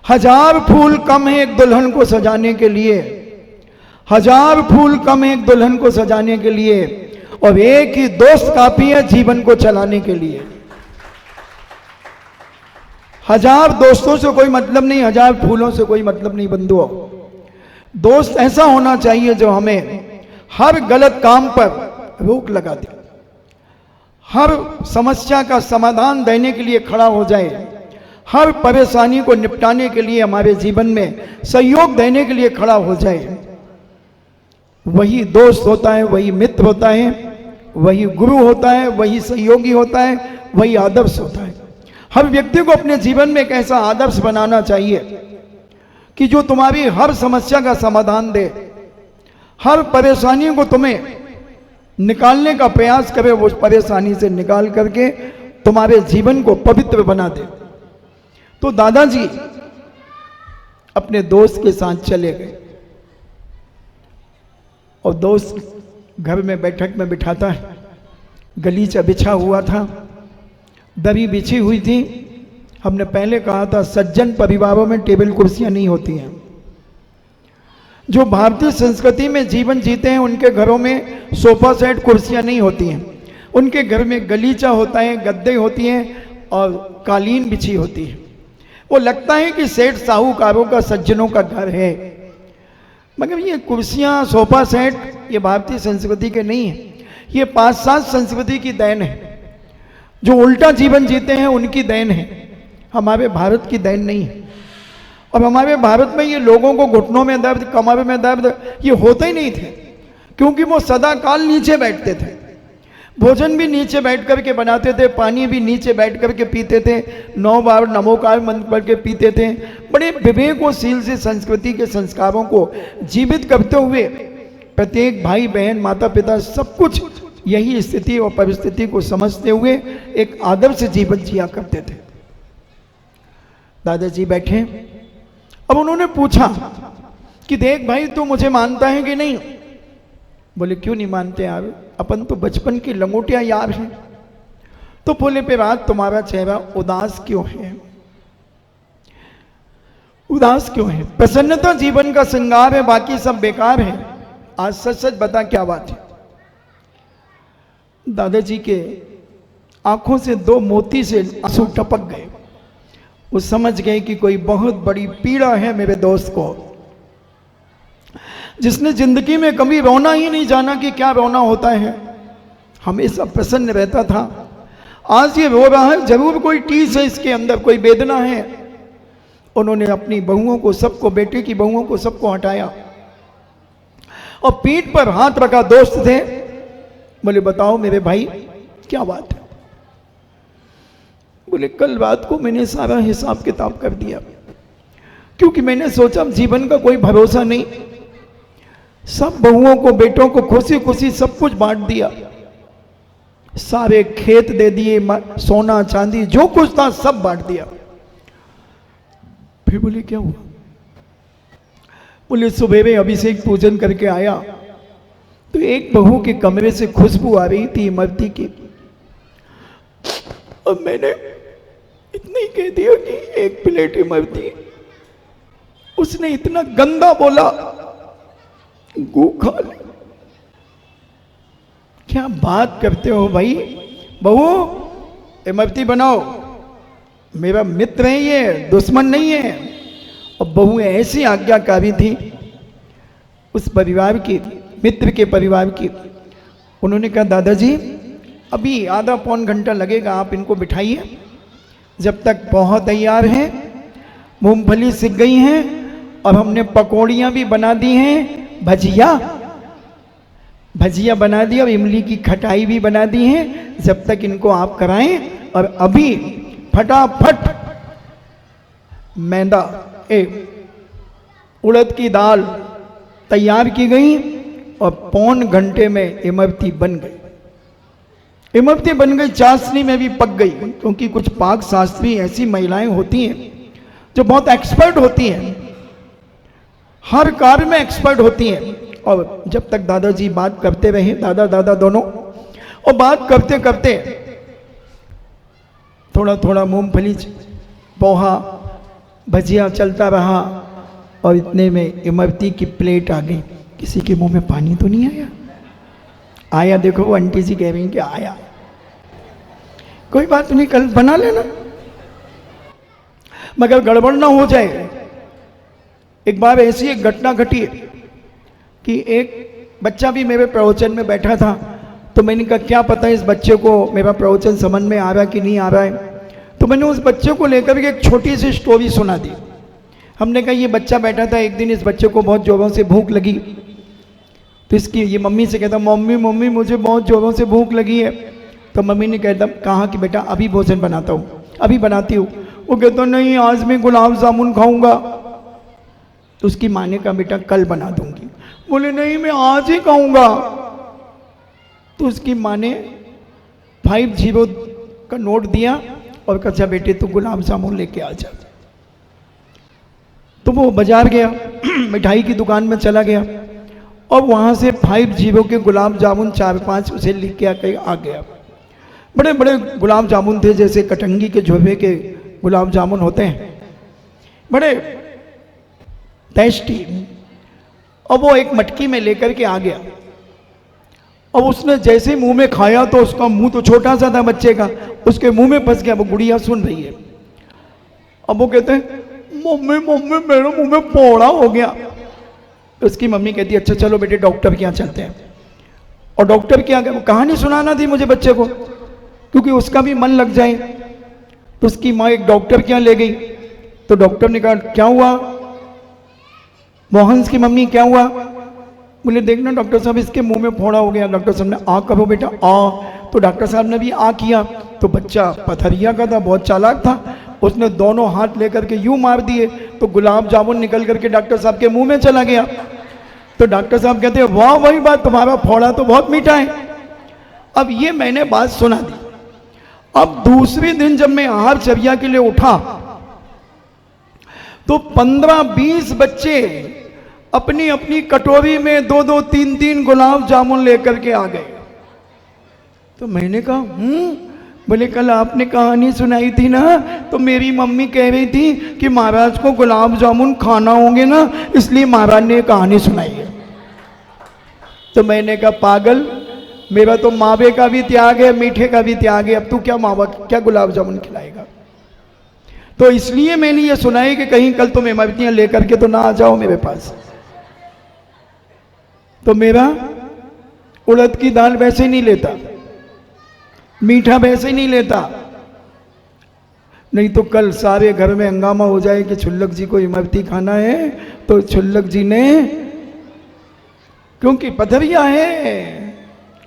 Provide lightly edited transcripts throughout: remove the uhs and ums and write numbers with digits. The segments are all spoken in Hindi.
हजार फूल कम है एक दुल्हन को सजाने के लिए, हजार फूल कम है एक दुल्हन को सजाने के लिए, और एक ही दोस्त काफी है जीवन को चलाने के लिए। हजार दोस्तों से कोई मतलब नहीं, हजार फूलों से कोई मतलब नहीं बंधुओं। दोस्त ऐसा होना चाहिए जो हमें हर गलत काम पर रोक लगा दे, हर समस्या का समाधान देने के लिए खड़ा हो जाए, हर परेशानी को निपटाने के लिए हमारे जीवन में सहयोग देने के लिए खड़ा हो जाए। वही दोस्त होता है, वही मित्र होता है, वही गुरु होता है, वही सहयोगी होता है, वही आदर्श होता है। हर व्यक्ति को अपने जीवन में एक ऐसा आदर्श बनाना चाहिए कि जो तुम्हारी हर समस्या का समाधान दे, हर परेशानी को तुम्हें निकालने का प्रयास करे, वो परेशानी से निकाल करके तुम्हारे जीवन को पवित्र बना दे। तो दादाजी अपने दोस्त के साथ चले गए और दोस्त घर में बैठक में बिठाता है। गलीचा बिछा हुआ था, दरी बिछी हुई थी। हमने पहले कहा था सज्जन परिवारों में टेबल कुर्सियां नहीं होती हैं। जो भारतीय संस्कृति में जीवन जीते हैं उनके घरों में सोफा सेट कुर्सियां नहीं होती हैं। उनके घर में गलीचा होता है, गद्दे होती हैं और कालीन बिछी होती है। वो लगता है कि सेठ साहूकारों का, सज्जनों का घर है, मगर ये कुर्सियां, सोफा सेट ये भारतीय संस्कृति के नहीं है। ये पाश्चात्य संस्कृति की देन है। जो उल्टा जीवन जीते हैं उनकी देन है, हमारे भारत की देन नहीं है। और हमारे भारत में ये लोगों को घुटनों में दर्द, कमर में दर्द ये होते ही नहीं थे, क्योंकि वो सदा काल नीचे बैठते थे। भोजन भी नीचे बैठ करके बनाते थे, पानी भी नीचे बैठ करके पीते थे, 9 बार नमोकार मंत्र पढ़ के पीते थे। बड़े विवेकशील से संस्कृति के संस्कारों को जीवित करते हुए प्रत्येक भाई बहन, माता पिता सब कुछ यही स्थिति और परिस्थिति को समझते हुए एक आदर्श जीवन जिया करते थे। दादाजी बैठे, अब उन्होंने पूछा कि देख भाई तू मुझे मानता है कि नहीं? बोले क्यों नहीं मानते यार, अपन तो बचपन की लंगोटियां यार हैं। तो बोले पे रात तुम्हारा चेहरा उदास क्यों है? उदास क्यों है? प्रसन्नता जीवन का श्रृंगार है, बाकी सब बेकार है। आज सच सच बता क्या बात है? दादाजी के आंखों से 2 मोती से आंसू टपक गए। वो समझ गए कि कोई बहुत बड़ी पीड़ा है मेरे दोस्त को, जिसने जिंदगी में कभी रोना ही नहीं जाना कि क्या रोना होता है, हमेशा प्रसन्न रहता था। आज ये रो रहा है, जरूर कोई टीस है इसके अंदर, कोई वेदना है। उन्होंने अपनी बहुओं को, सबको, बेटे की बहुओं को सबको हटाया और पीठ पर हाथ रखा। दोस्त थे, बोले बताओ मेरे भाई क्या बात है? बोले कल रात को मैंने सारा हिसाब किताब कर दिया, क्योंकि मैंने सोचा जीवन का कोई भरोसा नहीं। सब बहुओं को, बेटों को खुशी खुशी सब कुछ बांट दिया, सारे खेत दे दिए, सोना चांदी जो कुछ था सब बांट दिया। फिर बोले क्या हुआ? बोले सुबह अभिषेक पूजन करके आया तो एक बहू के कमरे से खुशबू आ रही थी इमरती की। अब मैंने इतना ही कह दिया कि 1 प्लेट इमरती। उसने इतना गंदा बोला, गू खा ले। क्या बात करते हो भाई? बहू इमरती बनाओ, मेरा मित्र है ये, दुश्मन नहीं है। और बहू ऐसी आज्ञाकारी थी उस परिवार की, मित्र के परिवार की। उन्होंने कहा दादाजी अभी आधा पौन घंटा लगेगा, आप इनको बिठाइए। जब तक पोहा तैयार है, मूंगफली सिक गई हैं और हमने पकौड़ियाँ भी बना दी हैं, भजिया बना दी और इमली की खटाई भी बना दी है। जब तक इनको आप कराएं। और अभी फटाफट मैदा, उड़द की दाल तैयार की गई और पौन घंटे में इमरती बन गई। इमरती बन गई, चाशनी में भी पक गई, क्योंकि कुछ पाक शास्त्री ऐसी महिलाएं होती हैं जो बहुत एक्सपर्ट होती हैं, हर कार्य में एक्सपर्ट होती हैं। और जब तक दादाजी बात करते रहे, दादा दादा दोनों, और बात करते करते थोड़ा थोड़ा मूंगफली, पोहा, भजिया चलता रहा और इतने में इमरती की प्लेट आ गई। किसी के मुंह में पानी तो नहीं आया? आया, देखो वो आंटी जी कह रही कि आया। कोई बात नहीं, कल बना लेना, मगर गड़बड़ ना हो जाए। एक बार ऐसी एक घटना घटी कि एक बच्चा भी मेरे प्रवचन में बैठा था, तो मैंने कहा क्या पता इस बच्चे को मेरा प्रवचन समझ में आ रहा कि नहीं आ रहा है। तो मैंने उस बच्चे को लेकर के एक छोटी सी स्टोरी सुना दी। हमने कहा ये बच्चा बैठा था, एक दिन इस बच्चे को बहुत जोरों से भूख लगी, तो इसकी ये मम्मी से कहता मम्मी मम्मी मुझे बहुत जोरों से भूख लगी है। तो मम्मी ने कहता कहा कि बेटा अभी भोजन बनाता हूँ, अभी बनाती हूँ। वो कहता नहीं आज मैं गुलाब जामुन खाऊंगा। तो उसकी माँ ने कहा बेटा कल बना दूंगी। बोले नहीं मैं आज ही खाऊंगा। तो उसकी माँ ने 50 का नोट दिया और कहा बेटे तू गुलाब जामुन लेके आ जा। तो वो बाजार गया, मिठाई की दुकान में चला गया और वहाँ से 50 के गुलाब जामुन 4-5 उसे लिख के आ गया। बड़े बड़े गुलाब जामुन थे, जैसे कटंगी के झोबे के गुलाब जामुन होते हैं, बड़े टेस्टी। और वो एक मटकी में लेकर के आ गया और उसने जैसे मुंह में खाया तो उसका मुंह तो छोटा सा था बच्चे का, उसके मुंह में फंस गया। वो गुड़िया सुन रही है। अब वो कहते हैं मम्मी मम्मी मेरे मुंह में फोड़ा हो गया। तो उसकी मम्मी कहती है अच्छा चलो बेटे डॉक्टर के यहाँ चलते हैं। और डॉक्टर के यहाँ कहानी सुनाना थी मुझे बच्चे को, क्योंकि उसका भी मन लग जाए। तो उसकी माँ एक डॉक्टर के यहाँ ले गई। तो डॉक्टर ने कहा क्या हुआ? मोहन की मम्मी क्या हुआ? बोले देखना डॉक्टर साहब इसके मुंह में फोड़ा हो गया। डॉक्टर साहब ने आ करो बेटा आ। तो डॉक्टर साहब ने भी आ किया। तो बच्चा पथरिया का था, बहुत चालाक था, उसने दोनों हाथ लेकर के यूं मार दिए तो गुलाब जामुन निकल करके डॉक्टर साहब के मुंह में चला गया। तो डॉक्टर साहब कहते हैं वाह वही बात, तुम्हारा फोड़ा तो बहुत मीठा है। अब ये मैंने बात सुना दी। अब दूसरे दिन जब मैं आहारचर्या के लिए उठा तो 15-20 बच्चे अपनी अपनी कटोरी में 2-2, 3-3 गुलाब जामुन लेकर के आ गए। तो मैंने कहा बोले कल आपने कहानी सुनाई थी ना, तो मेरी मम्मी कह रही थी कि महाराज को गुलाब जामुन खाना होंगे ना, इसलिए महाराज ने कहानी सुनाई है। तो मैंने कहा पागल, मेरा तो मावे का भी त्याग है, मीठे का भी त्याग है, अब तू क्या मावा क्या गुलाब जामुन खिलाएगा। तो इसलिए मैंने ये सुनाई कि कहीं कल तुम इमरतियां लेकर के तो ना आ जाओ मेरे पास। तो मेरा उड़द की दाल वैसे नहीं लेता, मीठा वैसे नहीं लेता, नहीं तो कल सारे घर में हंगामा हो जाए कि छुल्लक जी को इमरती खाना है। तो छुल्लक जी ने, क्योंकि पथरिया है,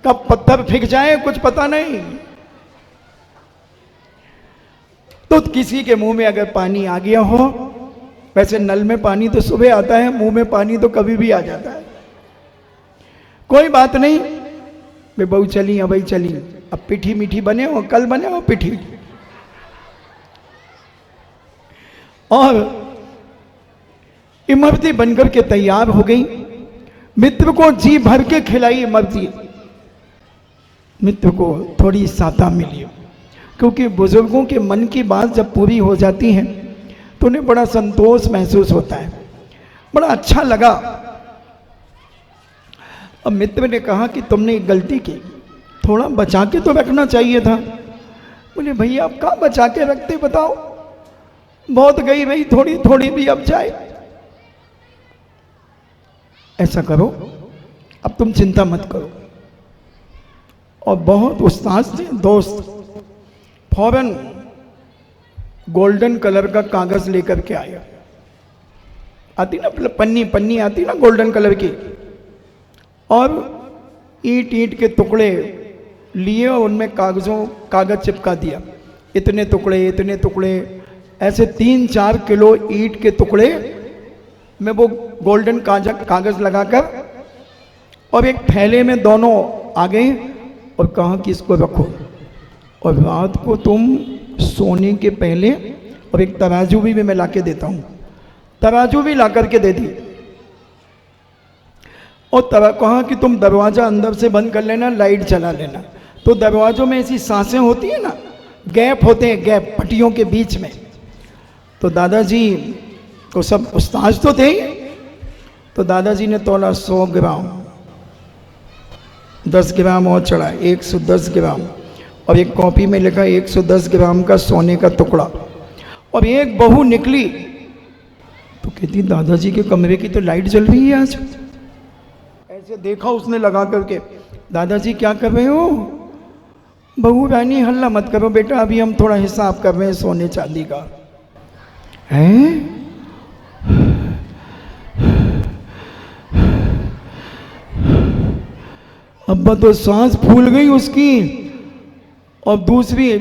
कब पत्थर फेंक जाए कुछ पता नहीं। तो किसी के मुंह में अगर पानी आ गया हो, वैसे नल में पानी तो सुबह आता है, मुंह में पानी तो कभी भी आ जाता है, कोई बात नहीं। वे बहू चली अब चली, अब पिठी मीठी बने हो, कल बने हो पिठी। और इमरती बनकर के तैयार हो गई। मित्र को जी भर के खिलाई इमरती, मित्र को थोड़ी साता मिली, क्योंकि बुजुर्गों के मन की बात जब पूरी हो जाती है तो उन्हें बड़ा संतोष महसूस होता है, बड़ा अच्छा लगा। अब मित्र ने कहा कि तुमने एक गलती की, थोड़ा बचा के तो रखना चाहिए था। बोले भैया आप कहाँ बचा के रखते बताओ, बहुत गई भाई, थोड़ी थोड़ी भी अब जाए। ऐसा करो अब तुम चिंता मत करो। और बहुत उस्ताद थे दोस्त, फौरन गोल्डन कलर का कागज लेकर के आया, आती ना पन्नी आती ना गोल्डन कलर की, और ईंट ईंट के टुकड़े लिए और उनमें कागज चिपका दिया। इतने टुकड़े ऐसे 3-4 किलो ईंट के टुकड़े में वो गोल्डन कागज लगाकर और एक थैले में दोनों आ गए और कहा कि इसको रखो, और रात को तुम सोने के पहले, और एक तराजू भी मैं ला के देता हूँ, तराजू भी ला करके दे दी। और कहा कि तुम दरवाज़ा अंदर से बंद कर लेना, लाइट जला लेना। तो दरवाज़ों में ऐसी सांसें होती है ना, गैप होते हैं, गैप पट्टियों के बीच में, तो दादाजी को सब उस्ताद तो थे ही। तो दादाजी ने तोला 100 ग्राम, 10 ग्राम और चढ़ा, 110 ग्राम, और एक कॉपी में लिखा 110 ग्राम का सोने का टुकड़ा। और एक बहू निकली तो कहती दादाजी के कमरे की तो लाइट जल रही है आज। ऐसे देखा उसने लगा करके, दादाजी क्या कर रहे हो? बहू रानी हल्ला मत करो बेटा, अभी हम थोड़ा हिसाब कर रहे हैं सोने चांदी का। हैं? अब्बा तो सांस फूल गई उसकी। और दूसरी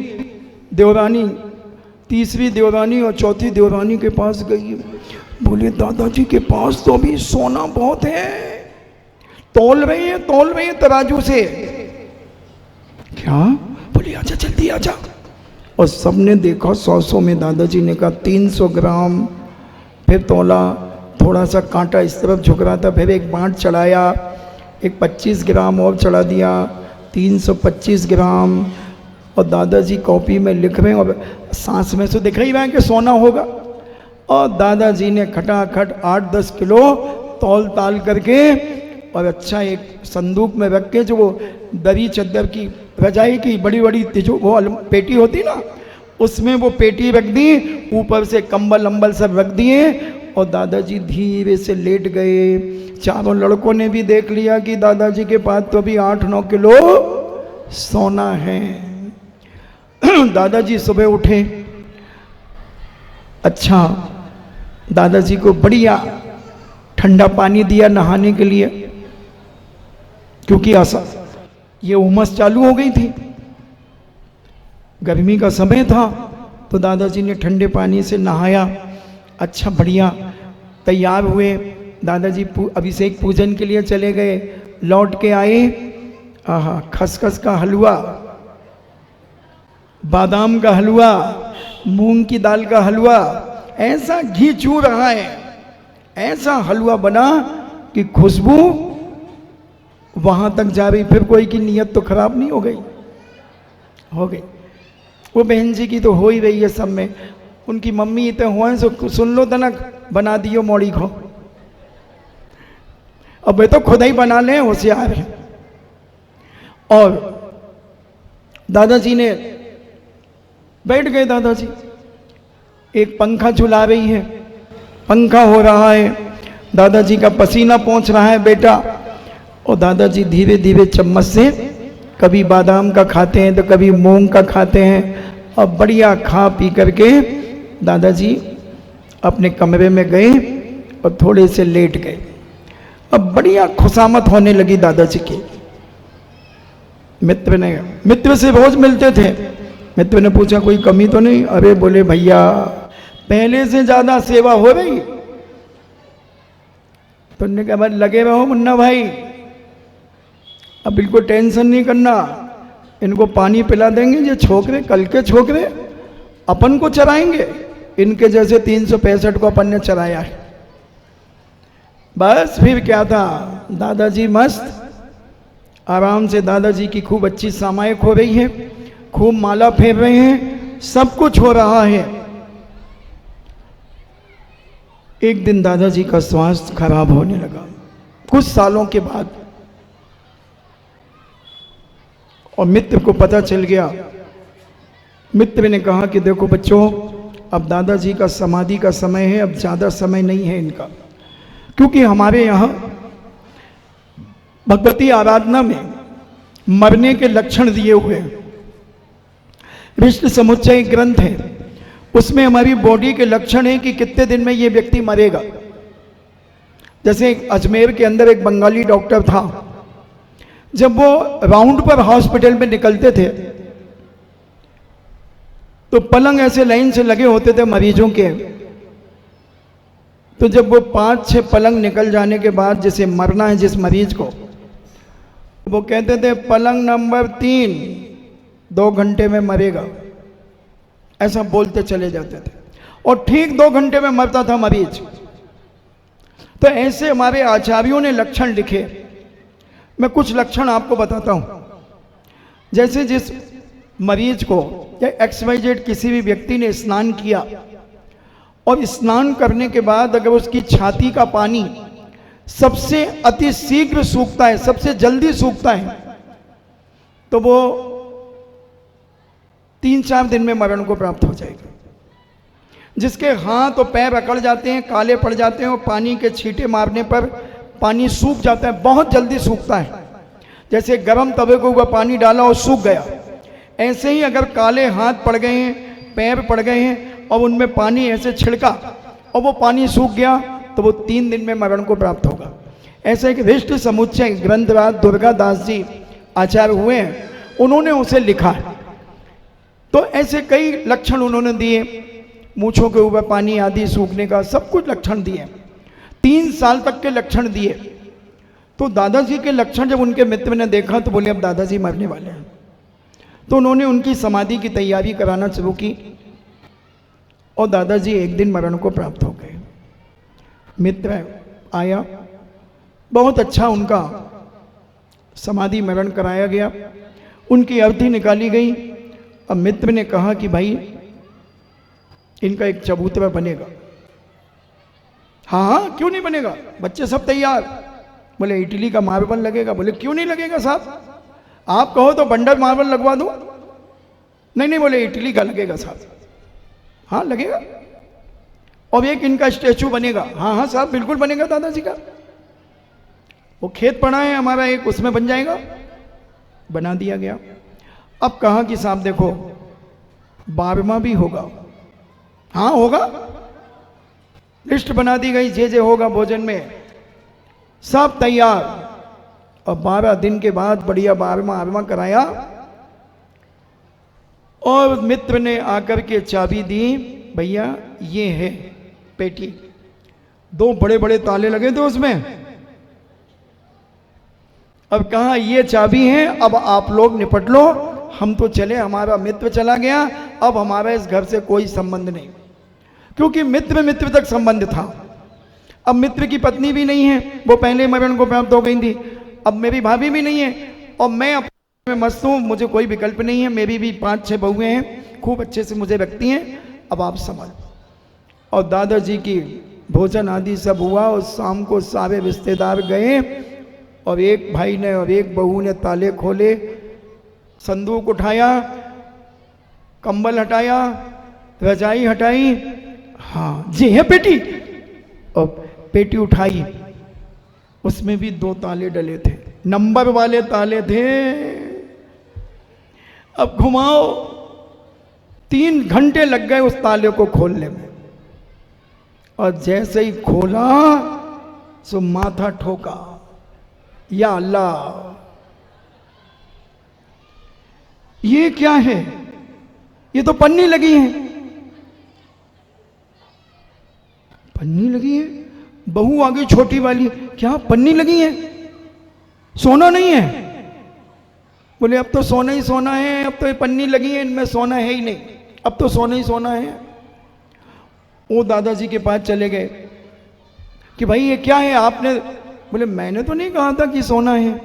देवरानी, तीसरी देवरानी और चौथी देवरानी के पास गई, बोले दादाजी के पास तो अभी सोना बहुत है, तोल रहे हैं तराजू से। क्या? बोली आजा जल्दी आजा। और सबने देखा 100 में, दादाजी ने कहा 300 ग्राम, फिर तोला, थोड़ा सा कांटा इस तरफ झुक रहा था, फिर एक बांट चढ़ाया, एक 25 ग्राम और चढ़ा दिया, 325 ग्राम। और दादाजी कॉपी में लिख रहे हैं और सांस में से दिख ही रहा है कि सोना होगा। और दादाजी ने खटाखट 8-10 किलो तौल ताल करके और अच्छा एक संदूक में रख के, जो वो दरी चद्दर की रजाई की बड़ी बड़ी जो वो पेटी होती ना, उसमें वो पेटी रख दी, ऊपर से कंबल अम्बल सब रख दिए और दादाजी धीरे से लेट गए। चारों लड़कों ने भी देख लिया कि दादाजी के पास तो अभी 8-9 किलो सोना है। दादाजी सुबह उठे, अच्छा दादाजी को बढ़िया ठंडा पानी दिया नहाने के लिए, क्योंकि ये उमस चालू हो गई थी, गर्मी का समय था। तो दादाजी ने ठंडे पानी से नहाया, अच्छा बढ़िया तैयार हुए। दादाजी अभिषेक पूजन के लिए चले गए, लौट के आए, आहा खसखस का हलवा, बादाम का हलवा, मूंग की दाल का हलवा, ऐसा घी चू रहा है, ऐसा हलवा बना कि खुशबू वहां तक जा रही। फिर कोई की नीयत तो खराब नहीं हो गई? हो गई। वो बहन जी की तो हो ही रही है सब में। उनकी मम्मी तो हुए सो सुन लो तनक बना दियो मोड़ी खो, अब वे तो खुद ही बना लें, होशियार है। और दादाजी ने बैठ गए, दादाजी एक पंखा चला रही है, पंखा हो रहा है, दादाजी का पसीना पहुंच रहा है बेटा। और दादाजी धीरे धीरे चम्मच से कभी बादाम का खाते हैं तो कभी मूंग का खाते हैं, और बढ़िया खा पी करके दादाजी अपने कमरे में गए और थोड़े से लेट गए। अब बढ़िया खुशामत होने लगी दादाजी की। मित्र से रोज मिलते थे। मित्र ने पूछा कोई कमी तो नहीं? अरे बोले भैया पहले से ज्यादा सेवा हो रही। तो उन्होंने कहा लगे रहो मुन्ना भाई, अब बिल्कुल टेंशन नहीं करना, इनको पानी पिला देंगे, ये छोकरे कल के छोकरे अपन को चराएंगे, इनके जैसे 365 को अपन ने चराया है। बस फिर क्या था, दादाजी मस्त आराम से, दादाजी की खूब अच्छी सामायिक हो रही है, खूब माला फेर रहे हैं, सब कुछ हो रहा है। एक दिन दादाजी का स्वास्थ्य खराब होने लगा कुछ सालों के बाद, और मित्र को पता चल गया। मित्र ने कहा कि देखो बच्चों, अब दादाजी का समाधि का समय है, अब ज़्यादा समय नहीं है इनका, क्योंकि हमारे यहाँ भगवती आराधना में मरने के लक्षण दिए हुए हैं। विष्णु समुच्चय ग्रंथ है, उसमें हमारी बॉडी के लक्षण है कि कितने दिन में ये व्यक्ति मरेगा। जैसे अजमेर के अंदर एक बंगाली डॉक्टर था, जब वो राउंड पर हॉस्पिटल में निकलते थे तो पलंग ऐसे लाइन से लगे होते थे मरीजों के। तो जब वो 5-6 पलंग निकल जाने के बाद जैसे मरना है जिस मरीज को, वो कहते थे पलंग नंबर 3 2 घंटे में मरेगा, ऐसा बोलते चले जाते थे, और ठीक 2 घंटे में मरता था मरीज। तो ऐसे हमारे आचार्यों ने लक्षण लिखे। मैं कुछ लक्षण आपको बताता हूं। जैसे जिस मरीज को या XYZ किसी भी व्यक्ति ने स्नान किया और स्नान करने के बाद अगर उसकी छाती का पानी सबसे अति शीघ्र सूखता है, सबसे जल्दी सूखता है, तो वो 3-4 दिन में मरण को प्राप्त हो जाएगा। जिसके हाथ और पैर अकड़ जाते हैं, काले पड़ जाते हैं और पानी के छींटे मारने पर पानी सूख जाता है, बहुत जल्दी सूखता है। जैसे गर्म तवे को ऊपर पानी डाला और सूख गया, ऐसे ही अगर काले हाथ पड़ गए हैं, पैर पड़ गए हैं और उनमें पानी ऐसे छिड़का और वो पानी सूख गया, तो वो 3 दिन में मरण को प्राप्त होगा। ऐसे एक विष्ट समुच्चय ग्रंथराज दुर्गादास जी आचार्य हुए हैं, उन्होंने उसे लिखा है। तो ऐसे कई लक्षण उन्होंने दिए, मूंछों के ऊपर पानी आदि सूखने का सब कुछ लक्षण दिए, 3 साल तक के लक्षण दिए। तो दादाजी के लक्षण जब उनके मित्र ने देखा तो बोले अब दादाजी मरने वाले हैं। तो उन्होंने उनकी समाधि की तैयारी कराना शुरू की और दादाजी एक दिन मरण को प्राप्त हो गए। मित्र आया, बहुत अच्छा उनका समाधि मरण कराया गया, उनकी अवधि निकाली गई। अब मित्र ने कहा कि भाई इनका एक चबूतरा बनेगा। हाँ हाँ क्यों नहीं बनेगा, बच्चे सब तैयार। बोले इटली का मार्बल लगेगा। बोले क्यों नहीं लगेगा साहब, आप कहो तो बंडर मार्बल लगवा दो। नहीं नहीं, बोले इटली का लगेगा साहब। हाँ लगेगा। और एक इनका स्टैचू बनेगा। हाँ हाँ साहब बिल्कुल बनेगा दादाजी का। वो खेत पड़ा है हमारा एक, उसमें बन जाएगा। बना दिया गया। अब कहा कि साहब देखो 12वां भी होगा। हाँ होगा, लिस्ट बना दी गई, जे होगा भोजन में, सब तैयार। और 12 दिन के बाद बढ़िया 12वां कराया और मित्र ने आकर के चाबी दी, भैया ये है पेटी। 2 बड़े बड़े ताले लगे थे उसमें। अब कहा ये चाबी है, अब आप लोग निपट लो, हम तो चले, हमारा मित्र चला गया, अब हमारा इस घर से कोई संबंध नहीं। क्योंकि मित्र तक संबंध था। अब मित्र की पत्नी भी नहीं है, वो पहले मरण को प्राप्त हो गई थी। अब मेरी भाभी भी नहीं है और मैं अपने में मस्त हूँ, मुझे कोई विकल्प नहीं है। मेरी भी 5-6 बहुएं हैं, खूब अच्छे से मुझे रखती हैं। अब आप समझ। और दादाजी की भोजन आदि सब हुआ और शाम को सारे रिश्तेदार गए और एक भाई ने और एक बहू ने ताले खोले, संदूक उठाया, कंबल हटाया, रजाई हटाई। हाँ जी है पेटी। और पेटी उठाई, उसमें भी 2 ताले डले थे, नंबर वाले ताले थे। अब घुमाओ, 3 घंटे लग गए उस ताले को खोलने में। और जैसे ही खोला सो माथा ठोका, या अल्लाह ये क्या है, ये तो पन्नी लगी है। पन्नी लगी है। बहू आ गई छोटी वाली, क्या पन्नी लगी है, सोना नहीं है। बोले अब तो सोना ही सोना है, अब तो ये पन्नी लगी है, इनमें सोना है ही नहीं, अब तो सोना ही सोना है। वो दादाजी के पास चले गए कि भाई ये क्या है आपने। बोले मैंने तो नहीं कहा था कि सोना है,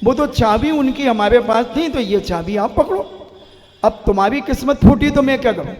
वो तो चाबी उनकी हमारे पास थी, तो ये चाबी आप पकड़ो। अब तुम्हारी किस्मत फूटी तो मैं क्या करूं।